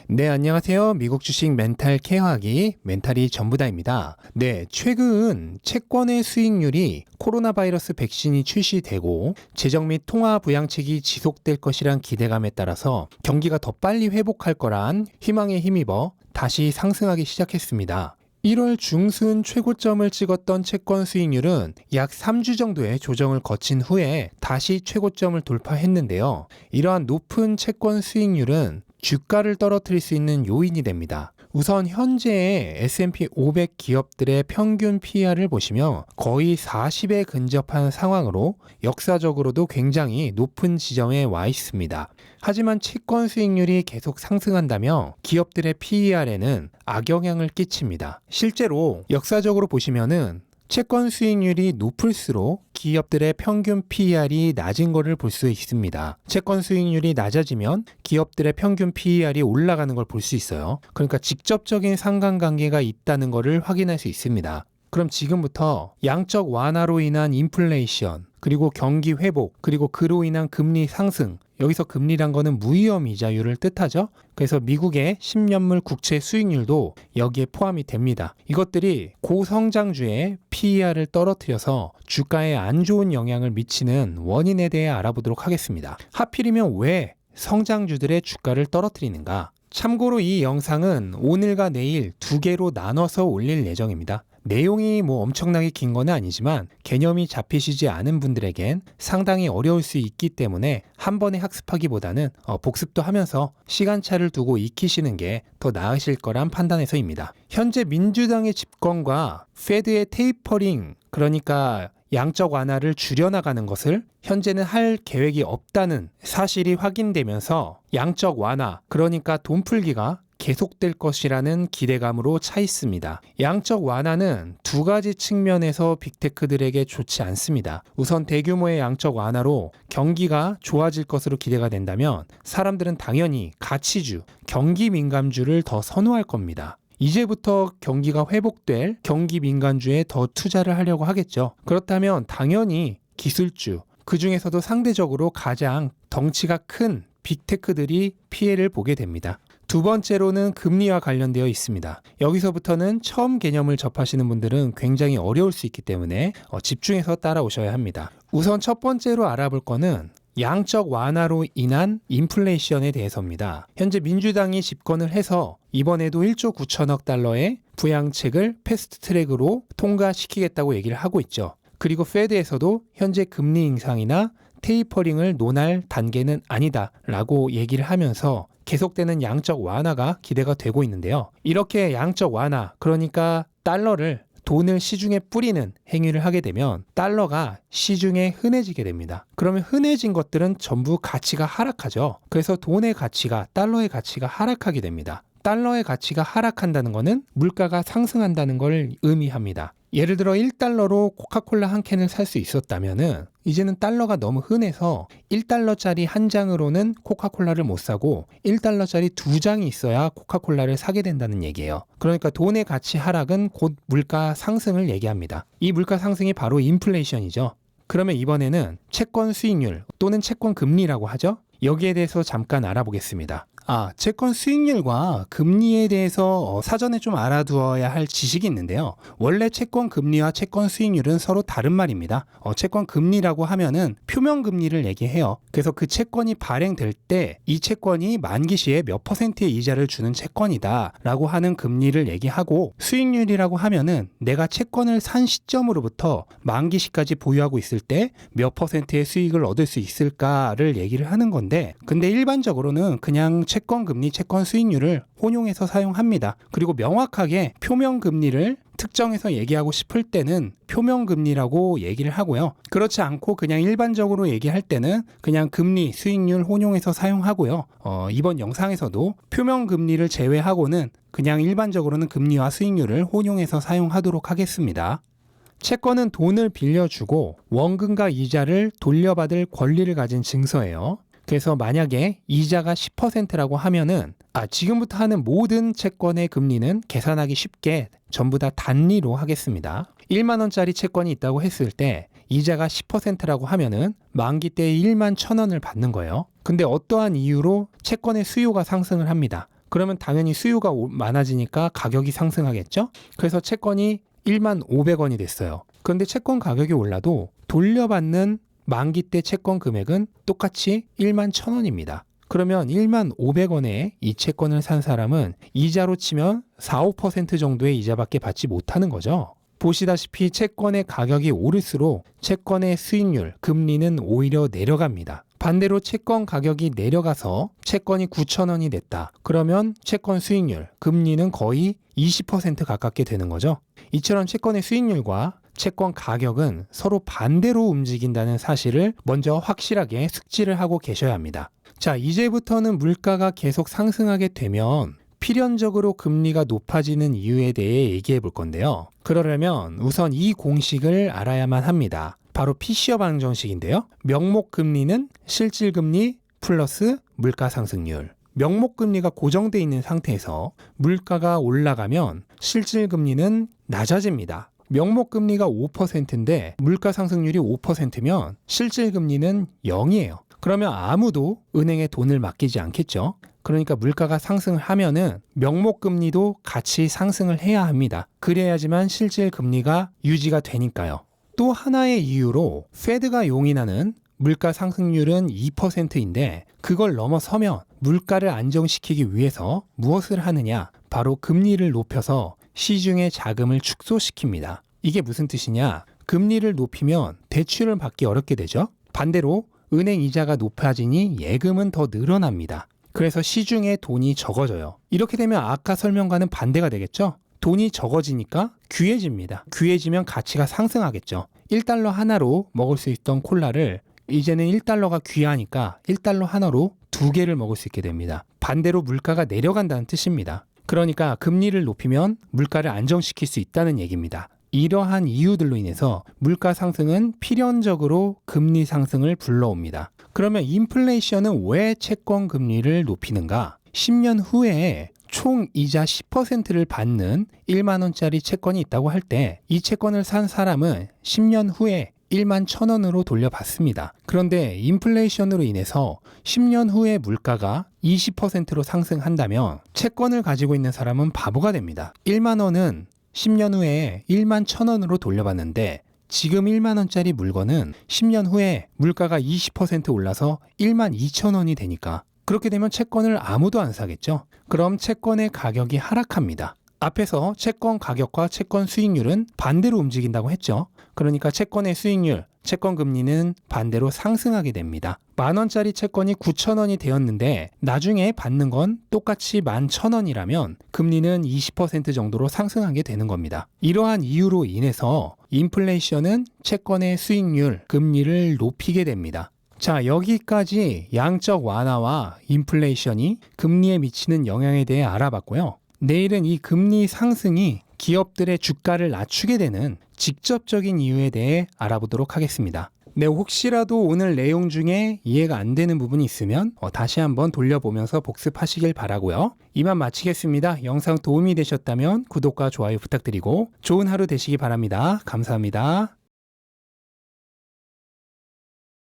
네, 안녕하세요. 미국 주식 멘탈 케어하기 멘탈이 전부다입니다. 네, 최근 채권의 수익률이 코로나 바이러스 백신이 출시되고 재정 및 통화 부양책이 지속될 것이란 기대감에 따라서 경기가 더 빨리 회복할 거란 희망에 힘입어 다시 상승하기 시작했습니다. 1월 중순 최고점을 찍었던 채권 수익률은 약 3주 정도의 조정을 거친 후에 다시 최고점을 돌파했는데요. 이러한 높은 채권 수익률은 주가를 떨어뜨릴 수 있는 요인이 됩니다. 우선 현재의 S&P 500 기업들의 평균 PER을 보시면 거의 40에 근접한 상황으로 역사적으로도 굉장히 높은 지점에 와 있습니다. 하지만 채권 수익률이 계속 상승한다면 기업들의 PER에는 악영향을 끼칩니다. 실제로 역사적으로 보시면은 채권 수익률이 높을수록 기업들의 평균 PER이 낮은 것을 볼 수 있습니다. 채권 수익률이 낮아지면 기업들의 평균 PER이 올라가는 걸 볼 수 있어요. 그러니까 직접적인 상관관계가 있다는 것을 확인할 수 있습니다. 그럼 지금부터 양적 완화로 인한 인플레이션, 그리고 경기 회복, 그리고 그로 인한 금리 상승, 여기서 금리란 거는 무위험 이자율을 뜻하죠. 그래서 미국의 10년물 국채 수익률도 여기에 포함이 됩니다. 이것들이 고성장주의 PER을 떨어뜨려서 주가에 안 좋은 영향을 미치는 원인에 대해 알아보도록 하겠습니다. 하필이면 왜 성장주들의 주가를 떨어뜨리는가? 참고로 이 영상은 오늘과 내일 두 개로 나눠서 올릴 예정입니다. 내용이 엄청나게 긴 건 아니지만 개념이 잡히시지 않은 분들에겐 상당히 어려울 수 있기 때문에 한 번에 학습하기보다는 복습도 하면서 시간차를 두고 익히시는 게 더 나으실 거란 판단해서입니다. 현재 민주당의 집권과 페드의 테이퍼링, 그러니까 양적 완화를 줄여나가는 것을 현재는 할 계획이 없다는 사실이 확인되면서 양적 완화, 그러니까 돈 풀기가 계속될 것이라는 기대감으로 차 있습니다. 양적 완화는 두 가지 측면에서 빅테크들에게 좋지 않습니다. 우선 대규모의 양적 완화로 경기가 좋아질 것으로 기대가 된다면 사람들은 당연히 가치주, 경기 민감주를 더 선호할 겁니다. 이제부터 경기가 회복될 경기 민감주에 더 투자를 하려고 하겠죠. 그렇다면 당연히 기술주, 그 중에서도 상대적으로 가장 덩치가 큰 빅테크들이 피해를 보게 됩니다. 두 번째로는 금리와 관련되어 있습니다. 여기서부터는 처음 개념을 접하시는 분들은 굉장히 어려울 수 있기 때문에 집중해서 따라오셔야 합니다. 우선 첫 번째로 알아볼 거는 양적 완화로 인한 인플레이션에 대해서입니다. 현재 민주당이 집권을 해서 이번에도 1조 9천억 달러의 부양책을 패스트트랙으로 통과시키겠다고 얘기를 하고 있죠. 그리고 페드에서도 현재 금리 인상이나 테이퍼링을 논할 단계는 아니다라고 얘기를 하면서 계속되는 양적 완화가 기대가 되고 있는데요. 이렇게 양적 완화, 그러니까 돈을 시중에 뿌리는 행위를 하게 되면 달러가 시중에 흔해지게 됩니다. 그러면 흔해진 것들은 전부 가치가 하락하죠. 그래서 돈의 가치가, 달러의 가치가 하락하게 됩니다. 달러의 가치가 하락한다는 것은 물가가 상승한다는 걸 의미합니다. 예를 들어 1달러로 코카콜라 한 캔을 살 수 있었다면은 이제는 달러가 너무 흔해서 1달러짜리 한 장으로는 코카콜라를 못 사고 1달러짜리 두 장이 있어야 코카콜라를 사게 된다는 얘기예요. 그러니까 돈의 가치 하락은 곧 물가 상승을 얘기합니다. 이 물가 상승이 바로 인플레이션이죠. 그러면 이번에는 채권 수익률 또는 채권 금리라고 하죠. 여기에 대해서 잠깐 알아보겠습니다. 채권 수익률과 금리에 대해서 사전에 좀 알아두어야 할 지식이 있는데요. 원래 채권 금리와 채권 수익률은 서로 다른 말입니다. 채권 금리라고 하면은 표명 금리를 얘기해요. 그래서 그 채권이 발행될 때 이 채권이 만기 시에 몇 퍼센트의 이자를 주는 채권이다 라고 하는 금리를 얘기하고, 수익률이라고 하면은 내가 채권을 산 시점으로부터 만기 시까지 보유하고 있을 때 몇 퍼센트의 수익을 얻을 수 있을까를 얘기를 하는 건데, 근데 일반적으로는 그냥 채권 금리, 채권 수익률을 혼용해서 사용합니다. 그리고 명확하게 표명 금리를 특정해서 얘기하고 싶을 때는 표명 금리라고 얘기를 하고요. 그렇지 않고 그냥 일반적으로 얘기할 때는 그냥 금리, 수익률 혼용해서 사용하고요. 이번 영상에서도 표명 금리를 제외하고는 그냥 일반적으로는 금리와 수익률을 혼용해서 사용하도록 하겠습니다. 채권은 돈을 빌려주고 원금과 이자를 돌려받을 권리를 가진 증서예요. 그래서 만약에 이자가 10%라고 하면은 지금부터 하는 모든 채권의 금리는 계산하기 쉽게 전부 다 단리로 하겠습니다. 1만 원짜리 채권이 있다고 했을 때 이자가 10%라고 하면은 만기 때 1만 1,000원을 받는 거예요. 근데 어떠한 이유로 채권의 수요가 상승을 합니다. 그러면 당연히 수요가 많아지니까 가격이 상승하겠죠? 그래서 채권이 15,000원이 됐어요. 그런데 채권 가격이 올라도 돌려받는 만기 때 채권 금액은 똑같이 11,000원입니다. 그러면 15,000원에 이 채권을 산 사람은 이자로 치면 4~5% 정도의 이자밖에 받지 못하는 거죠. 보시다시피 채권의 가격이 오를수록 채권의 수익률, 금리는 오히려 내려갑니다. 반대로 채권 가격이 내려가서 채권이 9,000원이 됐다. 그러면 채권 수익률, 금리는 거의 20% 가깝게 되는 거죠. 이처럼 채권의 수익률과 채권 가격은 서로 반대로 움직인다는 사실을 먼저 확실하게 숙지를 하고 계셔야 합니다. 자, 이제부터는 물가가 계속 상승하게 되면 필연적으로 금리가 높아지는 이유에 대해 얘기해 볼 건데요. 그러려면 우선 이 공식을 알아야만 합니다. 바로 피셔 방정식인데요. 명목 금리는 실질 금리 플러스 물가 상승률. 명목 금리가 고정되어 있는 상태에서 물가가 올라가면 실질 금리는 낮아집니다. 명목 금리가 5%인데 물가 상승률이 5%면 실질 금리는 0이에요. 그러면 아무도 은행에 돈을 맡기지 않겠죠. 그러니까 물가가 상승을 하면은 명목 금리도 같이 상승을 해야 합니다. 그래야지만 실질 금리가 유지가 되니까요. 또 하나의 이유로 페드가 용인하는 물가 상승률은 2%인데 그걸 넘어서면 물가를 안정시키기 위해서 무엇을 하느냐? 바로 금리를 높여서 시중의 자금을 축소시킵니다. 이게 무슨 뜻이냐? 금리를 높이면 대출을 받기 어렵게 되죠. 반대로 은행 이자가 높아지니 예금은 더 늘어납니다. 그래서 시중에 돈이 적어져요. 이렇게 되면 아까 설명과는 반대가 되겠죠? 돈이 적어지니까 귀해집니다. 귀해지면 가치가 상승하겠죠. 1달러 하나로 먹을 수 있던 콜라를 이제는 1달러가 귀하니까 1달러 하나로 2개를 먹을 수 있게 됩니다. 반대로 물가가 내려간다는 뜻입니다. 그러니까 금리를 높이면 물가를 안정시킬 수 있다는 얘기입니다. 이러한 이유들로 인해서 물가 상승은 필연적으로 금리 상승을 불러옵니다. 그러면 인플레이션은 왜 채권 금리를 높이는가? 10년 후에 총 이자 10%를 받는 1만 원짜리 채권이 있다고 할 때 이 채권을 산 사람은 10년 후에 11,000원으로 돌려받습니다. 그런데 인플레이션으로 인해서 10년 후에 물가가 20%로 상승한다면 채권을 가지고 있는 사람은 바보가 됩니다. 1만 원은 10년 후에 11,000원으로 돌려받는데 지금 1만 원짜리 물건은 10년 후에 물가가 20% 올라서 12,000원이 되니까 그렇게 되면 채권을 아무도 안 사겠죠. 그럼 채권의 가격이 하락합니다. 앞에서 채권 가격과 채권 수익률은 반대로 움직인다고 했죠. 그러니까 채권의 수익률, 채권 금리는 반대로 상승하게 됩니다. 10,000원짜리 채권이 9,000원이 되었는데 나중에 받는 건 똑같이 11,000원이라면 금리는 20% 정도로 상승하게 되는 겁니다. 이러한 이유로 인해서 인플레이션은 채권의 수익률, 금리를 높이게 됩니다. 자, 여기까지 양적 완화와 인플레이션이 금리에 미치는 영향에 대해 알아봤고요. 내일은 이 금리 상승이 기업들의 주가를 낮추게 되는 직접적인 이유에 대해 알아보도록 하겠습니다. 네, 혹시라도 오늘 내용 중에 이해가 안 되는 부분이 있으면 다시 한번 돌려보면서 복습하시길 바라고요. 이만 마치겠습니다. 영상 도움이 되셨다면 구독과 좋아요 부탁드리고 좋은 하루 되시기 바랍니다. 감사합니다.